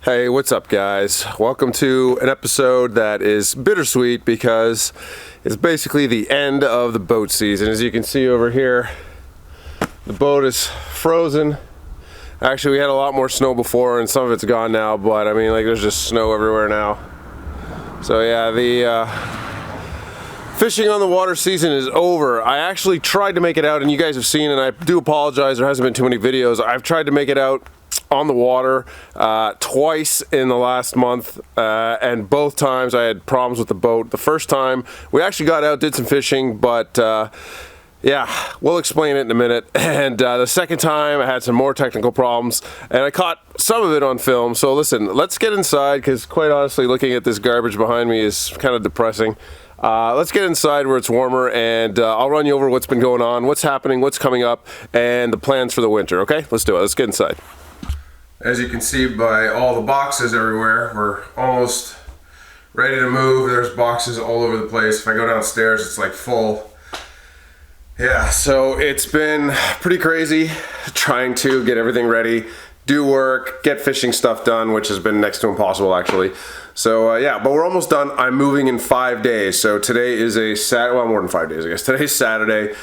Hey, what's up, guys? Welcome to an episode that is bittersweet because it's basically the end of the boat season. As you can see over here, the boat is frozen. Actually, we had a lot more snow before and some of it's gone now, but I mean, like, there's just snow everywhere now. So yeah, the fishing on the water season is over. I actually tried to make it out, and you guys have seen, and I do apologize, there hasn't been too many videos. I've tried to make it out on the water twice in the last month, and both times I had problems with the boat. The first time we actually got out, did some fishing, but yeah, we'll explain it in a minute. And the second time I had some more technical problems, and I caught some of it on film. So listen, let's get inside, because quite honestly, looking at this garbage behind me is kind of depressing. Let's get inside where it's warmer, and I'll run you over what's been going on, what's happening, what's coming up, and the plans for the winter. Okay, let's do it. Let's get inside. As you can see by all the boxes everywhere, we're almost ready to move. There's boxes all over the place. If I go downstairs, it's like full. Yeah, so it's been pretty crazy trying to get everything ready, do work, get fishing stuff done, which has been next to impossible actually. So yeah, but we're almost done. I'm moving in 5 days. So today is a Saturday, well, more than 5 days, I guess. Today's Saturday.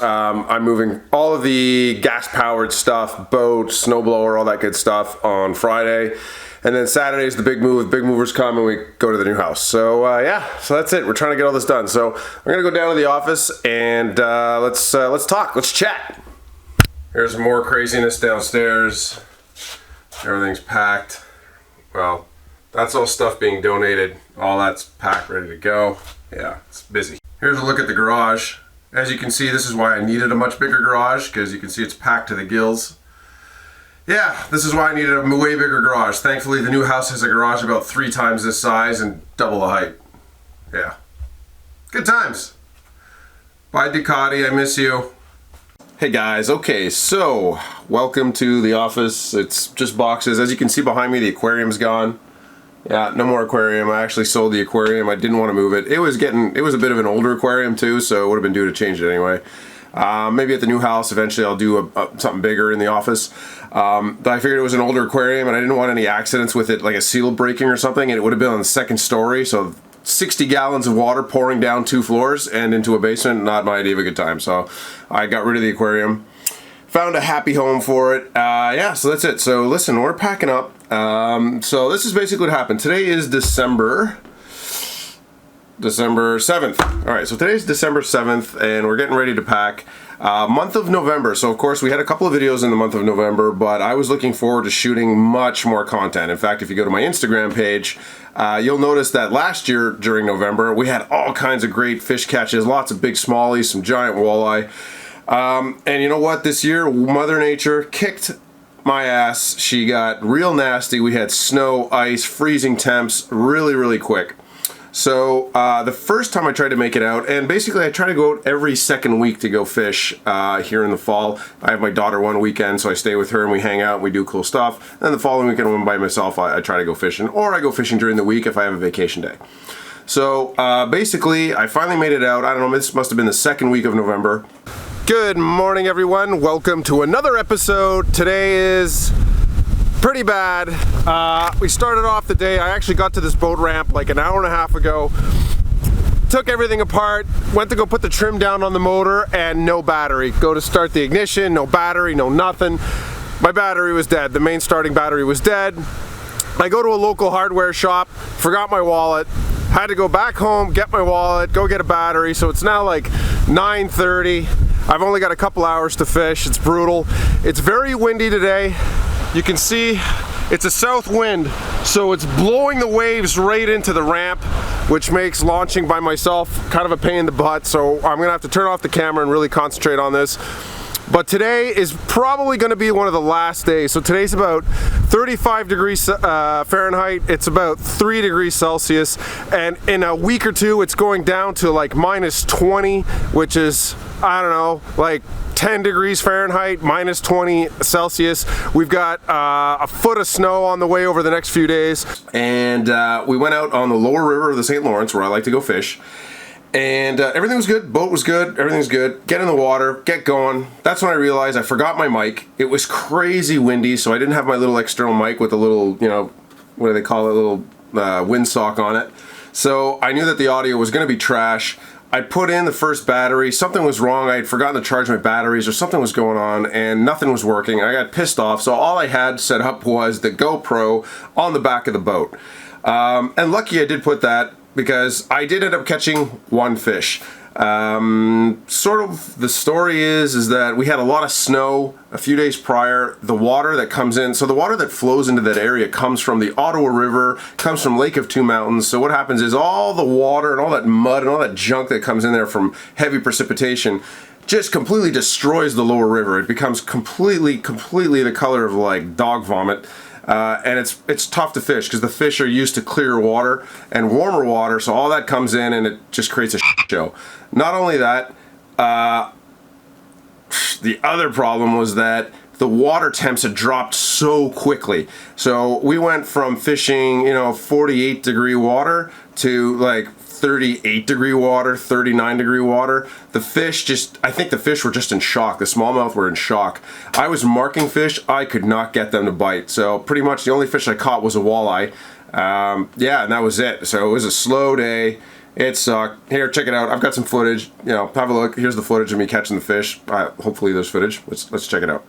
I'm moving all of the gas-powered stuff, boat, snowblower, all that good stuff on Friday. And then Saturday is the big move. Big movers come and we go to the new house. So yeah, so that's it. We're trying to get all this done. So I'm gonna go down to the office and let's talk. Let's chat. Here's more craziness downstairs. Everything's packed. Well, that's all stuff being donated. All that's packed, ready to go. Yeah, it's busy. Here's a look at the garage. As you can see, this is why I needed a much bigger garage, because you can see it's packed to the gills. Yeah, this is why I needed a way bigger garage. Thankfully, the new house has a garage about 3 times this size and double the height. Yeah. Good times. Bye, Ducati. I miss you. Hey guys, okay, so welcome to the office. It's just boxes. As you can see behind me, the aquarium's gone. Yeah, no more aquarium. I actually sold the aquarium. I didn't want to move it. It was a bit of an older aquarium too, so it would have been due to change it anyway. Maybe at the new house eventually I'll do something bigger in the office. But I figured it was an older aquarium and I didn't want any accidents with it, like a seal breaking or something, and it would have been on the 2nd story, so 60 gallons of water pouring down 2 floors and into a basement, not my idea of a good time. So I got rid of the aquarium. Found a happy home for it. Yeah, so that's it. So listen, we're packing up. So this is basically what happened. Today is December 7th. All right, so today's December 7th, and we're getting ready to pack. Month of November. So of course we had a couple of videos in the month of November, but I was looking forward to shooting much more content. In fact, if you go to my Instagram page, you'll notice that last year during November, we had all kinds of great fish catches, lots of big smallies, some giant walleye. And you know what? This year, Mother Nature kicked my ass. She got real nasty. We had snow, ice, freezing temps, really, really quick. So the first time I tried to make it out, and basically I try to go out every second week to go fish here in the fall. I have my daughter one weekend, so I stay with her and we hang out and we do cool stuff. And then the following weekend when I'm by myself, I try to go fishing, or I go fishing during the week if I have a vacation day. So basically, I finally made it out. I don't know, this must have been the 2nd week of November. Good morning, everyone. Welcome to another episode. Today is pretty bad. We started off the day, I actually got to this boat ramp like an hour and a half ago. Took everything apart, went to go put the trim down on the motor, and no battery. Go to start the ignition, no battery, no nothing. My battery was dead. The main starting battery was dead. I go to a local hardware shop, forgot my wallet, had to go back home, get my wallet, go get a battery. So it's now like 9:30. I've only got a couple hours to fish. It's brutal. It's very windy today. You can see it's a south wind, so it's blowing the waves right into the ramp, which makes launching by myself kind of a pain in the butt. So I'm gonna have to turn off the camera and really concentrate on this. But today is probably going to be one of the last days. So today's about 35 degrees Fahrenheit. It's about 3 degrees Celsius. And in a week or two, it's going down to like -20, which is, I don't know, like 10 degrees Fahrenheit, -20 Celsius. We've got a foot of snow on the way over the next few days. And we went out on the lower river of the St. Lawrence, where I like to go fish. And everything was good, boat was good, everything's good. Get in the water, get going. That's when I realized I forgot my mic. It was crazy windy, so I didn't have my little external mic with a little, you know, what do they call it, little windsock on it. So I knew that the audio was going to be trash. I put in the first battery, something was wrong, I had forgotten to charge my batteries or something was going on and nothing was working. I got pissed off, so all I had set up was the GoPro on the back of the boat. And lucky I did put that because I did end up catching one fish. Sort of the story is that we had a lot of snow a few days prior. The water that comes in, so the water that flows into that area comes from the Ottawa River, comes from Lake of Two Mountains. So what happens is all the water and all that mud and all that junk that comes in there from heavy precipitation just completely destroys the lower river. It becomes completely the color of like dog vomit. And it's tough to fish because the fish are used to clear water and warmer water, so all that comes in and it just creates a show. Not only that, the other problem was that the water temps had dropped so quickly. So we went from fishing, 48 degree water to like 38 degree water, 39 degree water. The fish I think the fish were just in shock. The smallmouth were in shock. I was marking fish, I could not get them to bite. So pretty much the only fish I caught was a walleye. Yeah, and that was it. So it was a slow day. It sucked. Here, check it out. I've got some footage. Have a look. Here's the footage of me catching the fish. Hopefully there's footage. Let's check it out.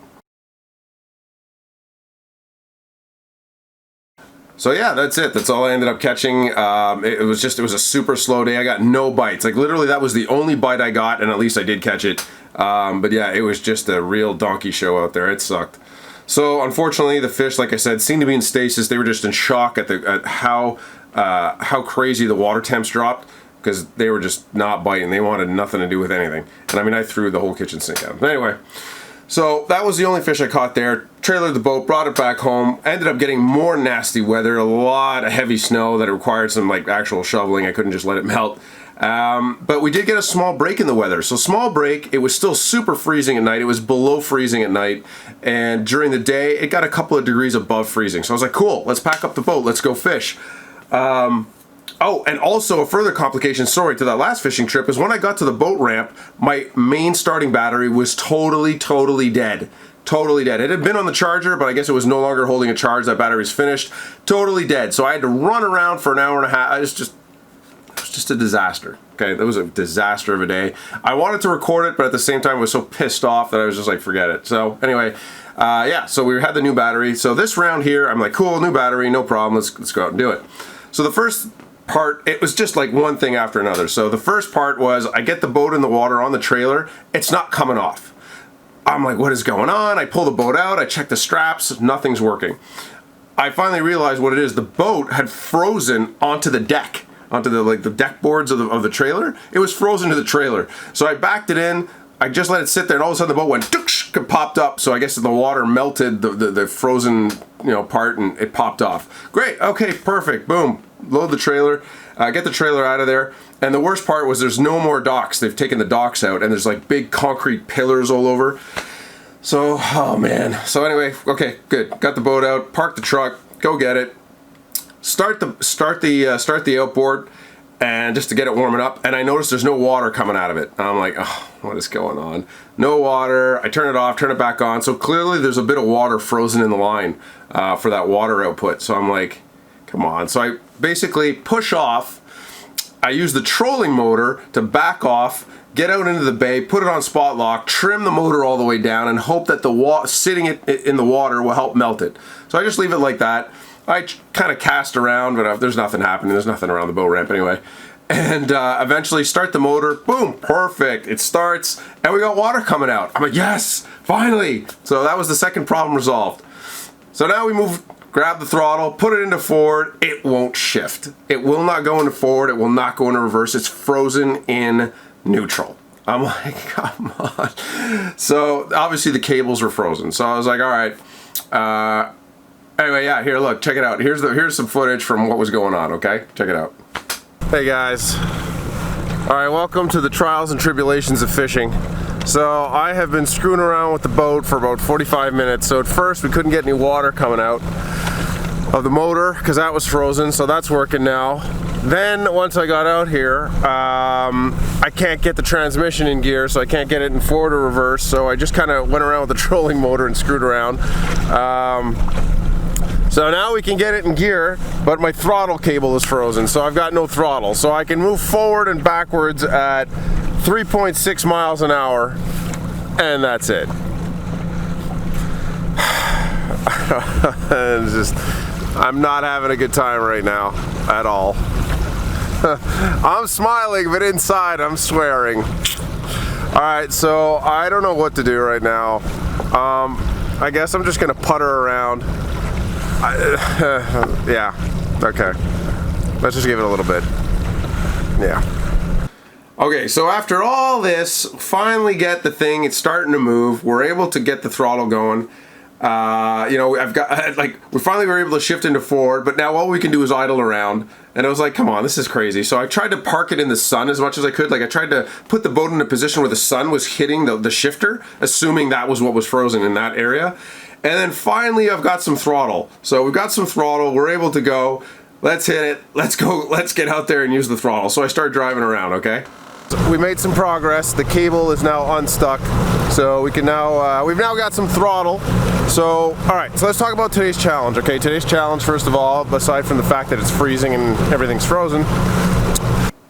So yeah, that's it. That's all I ended up catching. It was a super slow day. I got no bites. Like literally that was the only bite I got, and at least I did catch it. But yeah, it was just a real donkey show out there. It sucked. So unfortunately, the fish, like I said, seemed to be in stasis. They were just in shock at how crazy the water temps dropped, because they were just not biting. They wanted nothing to do with anything. And I mean, I threw the whole kitchen sink out. But anyway, so that was the only fish I caught there. Trailered the boat, brought it back home. Ended up getting more nasty weather, a lot of heavy snow that required some like actual shoveling. I couldn't just let it melt. But we did get a small break in the weather. So small break, it was still super freezing at night. It was below freezing at night. And during the day, it got a couple of degrees above freezing. So I was like, cool, let's pack up the boat, let's go fish. Oh, and also a further complication, sorry, to that last fishing trip is when I got to the boat ramp, my main starting battery was totally dead. Totally dead. It had been on the charger, but I guess it was no longer holding a charge. That battery's finished. Totally dead. So I had to run around for an hour and a half. It was just a disaster. Okay, that was a disaster of a day. I wanted to record it, but at the same time I was so pissed off that I was just like, forget it. So anyway, yeah, so we had the new battery. So this round here, I'm like, cool, new battery, no problem. Let's go out and do it. So the first part, it was just like one thing after another. So the first part was I get the boat in the water on the trailer. It's not coming off. I'm like, what is going on? I pull the boat out, I check the straps, nothing's working. I finally realized what it is. The boat had frozen onto the deck, onto the deck boards of the trailer. It was frozen to the trailer. So I backed it in, I just let it sit there, and all of a sudden the boat went doosh, popped up. So I guess the water melted the frozen part, and it popped off. Great, okay, perfect, boom. Load the trailer, get the trailer out of there. And the worst part was there's no more docks. They've taken the docks out, and there's like big concrete pillars all over. So, oh man. So anyway, okay, good. Got the boat out, parked the truck, go get it. Start the outboard, and just to get it warming up. And I noticed there's no water coming out of it. And I'm like, oh, what is going on? No water. I turn it off, turn it back on. So clearly there's a bit of water frozen in the line for that water output. So I'm like, come on. So I basically push off. I use the trolling motor to back off, get out into the bay, put it on spot lock, trim the motor all the way down, and hope that the sitting it in the water will help melt it. So I just leave it like that. I kind of cast around, but there's nothing happening. There's nothing around the boat ramp anyway. And eventually start the motor. Boom, perfect. It starts, and we got water coming out. I'm like, yes, finally. So that was the second problem resolved. So now we move. Grab the throttle, put it into forward, it won't shift. It will not go into forward, it will not go into reverse, it's frozen in neutral. I'm like, come on. So obviously the cables were frozen. So I was like, all right. Anyway, yeah, here, look, check it out. Here's some footage from what was going on, okay? Check it out. Hey guys. All right, welcome to the trials and tribulations of fishing. So I have been screwing around with the boat for about 45 minutes. So at first we couldn't get any water coming out of the motor because that was frozen, so that's working now. Then once I got out here, I can't get the transmission in gear, so I can't get it in forward or reverse, so I just kind of went around with the trolling motor and screwed around. So now we can get it in gear, but my throttle cable is frozen, so I've got no throttle. So I can move forward and backwards at 3.6 miles an hour, and that's it. It's just, I'm not having a good time right now at all. I'm smiling, but inside I'm swearing. Alright, so I don't know what to do right now. I guess I'm just gonna putter around. Yeah, okay. Let's just give it a little bit. Yeah. Okay, so after all this, finally get the thing, it's starting to move. We're able to get the throttle going. You know, I've got, like, we finally were able to shift into forward, but now all we can do is idle around. And I was like, come on, this is crazy. So I tried to park it in the sun as much as I could. Like, I tried to put the boat in a position where the sun was hitting the shifter, assuming that was what was frozen in that area. And then finally I've got some throttle. So we've got some throttle, we're able to go. Let's hit it, let's go, let's get out there and use the throttle. So I start driving around, okay? So we made some progress. The cable is now unstuck. So we can now, we've now got some throttle. So, alright, so let's talk about today's challenge, okay? Today's challenge, first of all, aside from the fact that it's freezing and everything's frozen,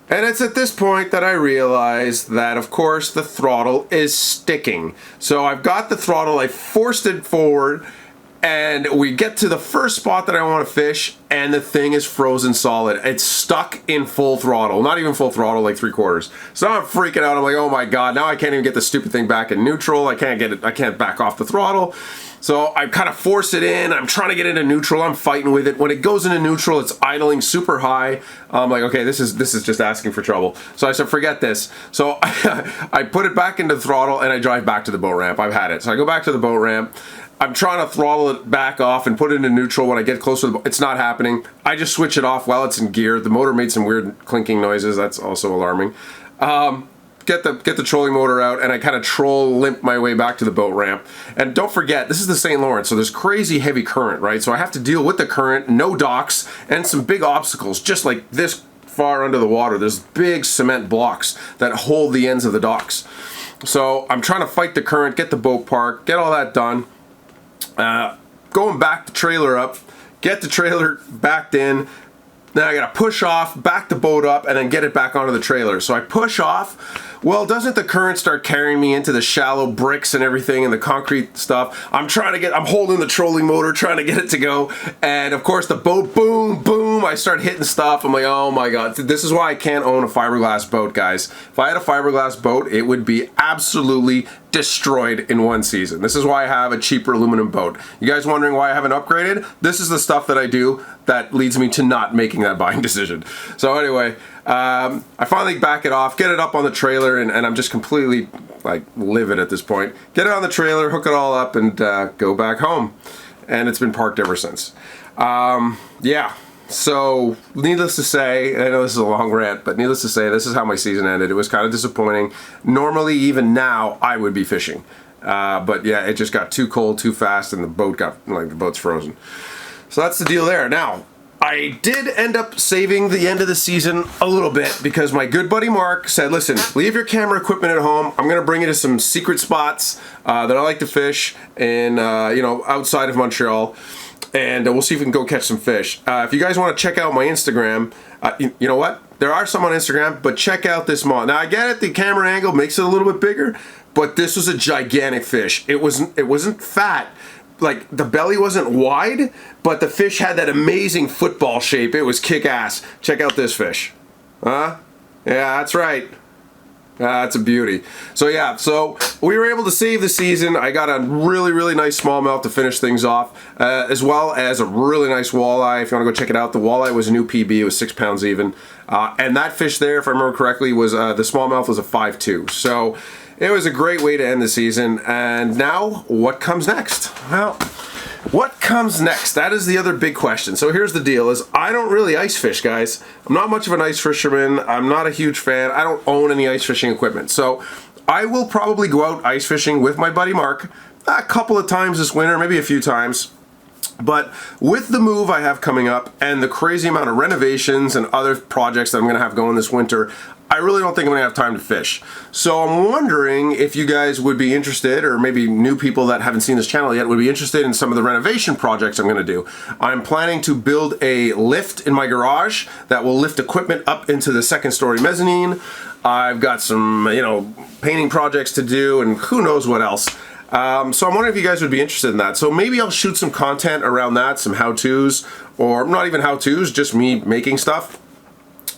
and it's at this point that I realize that, of course, the throttle is sticking. So I've got the throttle, I forced it forward, and we get to the first spot that I want to fish, and the thing is frozen solid. It's stuck in full throttle. Not even full throttle, like 3/4. So now I'm freaking out. I'm like, oh my god, now I can't even get the stupid thing back in neutral. I can't get it, I can't back off the throttle. So I kind of force it in. I'm trying to get into neutral. I'm fighting with it. When it goes into neutral, it's idling super high. I'm like, okay, this is just asking for trouble. So I said, forget this. So I put it back into throttle and I drive back to the boat ramp. I've had it. So I go back to the boat ramp. I'm trying to throttle it back off and put it into neutral when I get closer to the boat. It's not happening. I just switch it off while it's in gear. The motor made some weird clinking noises. That's also alarming. Get the trolling motor out, and I kind of limp my way back to the boat ramp. And don't forget, this is the St. Lawrence, so there's crazy heavy current, right? So I have to deal with the current, no docks, and some big obstacles, just like this far under the water. There's big cement blocks that hold the ends of the docks. So I'm trying to fight the current, get the boat parked, get all that done. Going back the trailer up, get the trailer backed in. Then I gotta push off, back the boat up, and then get it back onto the trailer. So I push off. Well, doesn't the current start carrying me into the shallow bricks and everything and the concrete stuff? I'm holding the trolling motor, trying to get it to go. And of course the boat, boom, boom, I start hitting stuff. I'm like, oh my god, this is why I can't own a fiberglass boat, guys. If I had a fiberglass boat, it would be absolutely destroyed in one season. This is why I have a cheaper aluminum boat. You guys wondering why I haven't upgraded? This is the stuff that I do that leads me to not making that buying decision. So anyway, I finally back it off, get it up on the trailer, and I'm just completely like livid at this point. Get it on the trailer, hook it all up, and go back home. And it's been parked ever since. Yeah. So, needless to say, I know this is a long rant, but needless to say, this is how my season ended. It was kind of disappointing. Normally, even now, I would be fishing. But yeah, it just got too cold too fast, and the boat's frozen. So that's the deal there. Now, I did end up saving the end of the season a little bit because my good buddy Mark said, listen, leave your camera equipment at home. I'm going to bring you to some secret spots that I like to fish in, outside of Montreal. And we'll see if we can go catch some fish. If you guys want to check out my Instagram, you know what? There are some on Instagram, but check out this small. Now I get it, the camera angle makes it a little bit bigger, but this was a gigantic fish. It wasn't fat. Like, the belly wasn't wide, but the fish had that amazing football shape. It was kick-ass. Check out this fish. Huh? Yeah, that's right. That's a beauty. So yeah, so we were able to save the season. I got a really, really nice smallmouth to finish things off, as well as a really nice walleye. If you want to go check it out, the walleye was a new PB. It was 6 pounds even. And that fish there, if I remember correctly, was the smallmouth was a 5.2. So it was a great way to end the season. And now, what comes next? Well, what comes next? That is the other big question. So here's the deal, is I don't really ice fish, guys. I'm not much of an ice fisherman. I'm not a huge fan. I don't own any ice fishing equipment. So I will probably go out ice fishing with my buddy Mark a couple of times this winter, maybe a few times. But with the move I have coming up and the crazy amount of renovations and other projects that I'm going to have going this winter, I really don't think I'm going to have time to fish. So I'm wondering if you guys would be interested, or maybe new people that haven't seen this channel yet would be interested in some of the renovation projects I'm going to do. I'm planning to build a lift in my garage that will lift equipment up into the second story mezzanine. I've got some, painting projects to do and who knows what else. So I'm wondering if you guys would be interested in that. So maybe I'll shoot some content around that, some how-tos, or not even how-tos, just me making stuff,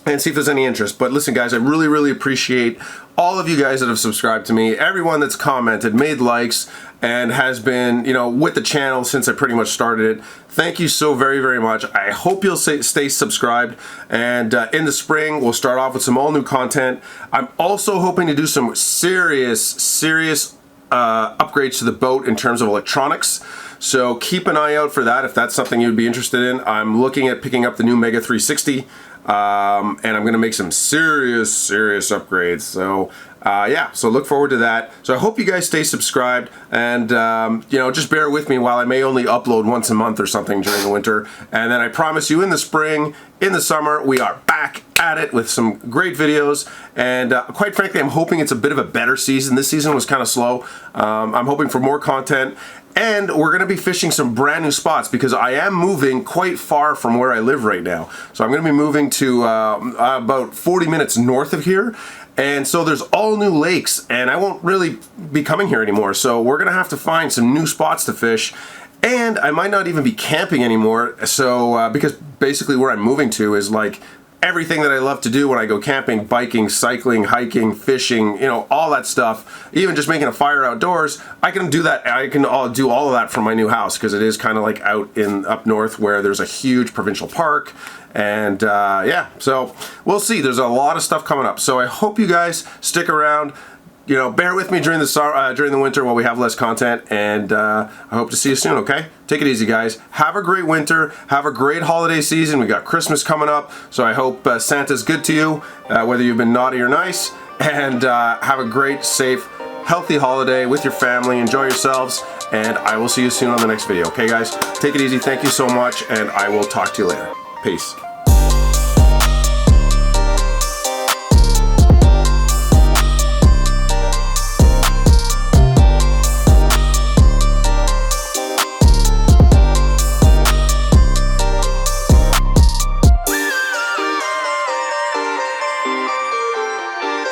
and see if there's any interest. But listen guys, I really, really appreciate all of you guys that have subscribed to me, everyone that's commented, made likes, and has been, with the channel since I pretty much started it. Thank you so very, very much. I hope you'll stay subscribed, and in the spring, we'll start off with some all new content. I'm also hoping to do some serious upgrades to the boat in terms of electronics, so keep an eye out for that if that's something you'd be interested in. I'm looking at picking up the new Mega 360, and I'm going to make some serious upgrades. So yeah, so look forward to that. So I hope you guys stay subscribed, and just bear with me while I may only upload once a month or something during the winter, and then I promise you in the spring, in the summer, we are back at it with some great videos. And quite frankly, I'm hoping it's a bit of a better season. This season was kind of slow. I'm hoping for more content, and we're going to be fishing some brand new spots because I am moving quite far from where I live right now. So I'm going to be moving to about 40 minutes north of here. And so there's all new lakes, and I won't really be coming here anymore. So we're going to have to find some new spots to fish. And I might not even be camping anymore. So because basically where I'm moving to is like everything that I love to do when I go camping: biking, cycling, hiking, fishing, all that stuff. Even just making a fire outdoors, I can do that. I can do all of that from my new house because it is kind of like out up north where there's a huge provincial park. And yeah, so we'll see. There's a lot of stuff coming up. So I hope you guys stick around. Bear with me during the winter while we have less content, and I hope to see you soon, okay? Take it easy, guys. Have a great winter. Have a great holiday season. We got Christmas coming up, so I hope Santa's good to you, whether you've been naughty or nice, and have a great, safe, healthy holiday with your family. Enjoy yourselves, and I will see you soon on the next video, okay, guys? Take it easy. Thank you so much, and I will talk to you later. Peace.